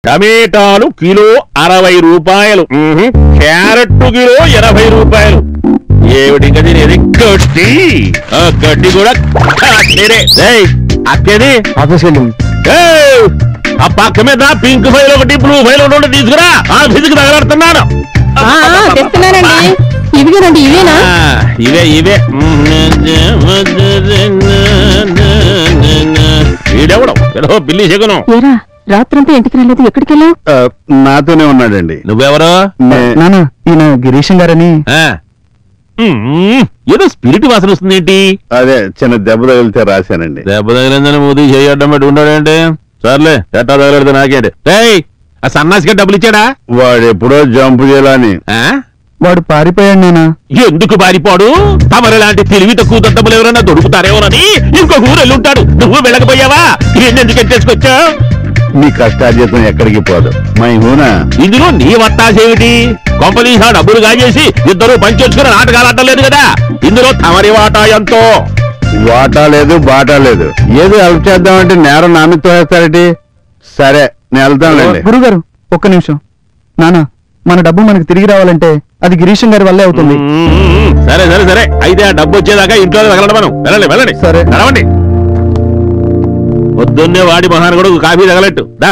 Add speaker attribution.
Speaker 1: టమేటాలు kilo 60 రూపాయలు, carrot kilo 80 రూపాయలు. ఏమిటి గది గడ్డి? గడ్డి కూడా అక్కేది
Speaker 2: ఆఫీస్కి వెళ్ళింది.
Speaker 1: ఆ పక్క మీద పింక్ ఫైల్ ఒకటి బ్లూ ఫైల్ ఒకటి తీసుకురా, ఆఫీస్కి తగలాడుతున్నాను.
Speaker 3: ఇవిగేనండి, ఇవేనా?
Speaker 1: ఇవే వీడెవడం ఏదో బిల్లి చెగను.
Speaker 3: రాత్రంతా ఇంటికి రాలేదు, ఎక్కడికి వెళ్ళావు?
Speaker 2: నాతోనే ఉన్నాడండి.
Speaker 1: నువ్వెవరో?
Speaker 2: నానా, ఈయన గిరీశం గారని.
Speaker 1: ఏదో స్పిరిట్ వాసన వస్తుందేంటి?
Speaker 2: అదే చిన్న దెబ్బ తగిలితే రాశానండి.
Speaker 1: దెబ్బ తగిలిందని మోదీ చేయడం పెట్టి ఉంటాడేంటి? సర్లే, ఎట్టా తగలడితే నాకేంటి. ఆ సన్నాసిగా డబ్బులు ఇచ్చాడా?
Speaker 2: వాడు ఎప్పుడో జంపు చేయాలని. వాడు పారిపోయాడు నానా.
Speaker 1: ఎందుకు పారిపోడు? తమరి లాంటి తెలివి తక్కువ డబ్బులు ఎవరైనా దొరుకుతారేమోనని ఇంకొక ఊరు వెళ్ళుంటాడు. నువ్వు వెళ్ళకపోయావా? ఎందుకు ఎట్టేసుకొచ్చా?
Speaker 2: నీ కష్టార్జితం ఎక్కడికి పోదు. మై హూనా
Speaker 1: ఇందులో నీ వత్తాసేమిటి? కొంపదీసా డబ్బులు కాజేసి ఇద్దరు పంచొచ్చుకుని నాటకాలు ఆడలేదు కదా. ఇందులో తమరి వాటా ఎంతో?
Speaker 2: వాటా లేదు, బాటా లేదు. ఏదో హెల్ప్ చేద్దామంటే నేరం నామితో వేస్తారటి. సరే, నేను వెళ్తానులేండి.
Speaker 4: గురుగారు, ఒక్క నిమిషం. నానా, మన డబ్బు మనకు తిరిగి రావాలంటే అది గిరీశం గారి వల్లే అవుతుంది.
Speaker 1: సరే సరే సరే, అయితే ఆ డబ్బు వచ్చేదాకా ఇంట్లో తగలడం. మనం వెళ్ళండి.
Speaker 4: సరే,
Speaker 1: నడవండి. పొద్దున్నే వాడి మహాన్ కూడా కాఫీ తగలట్టు దా.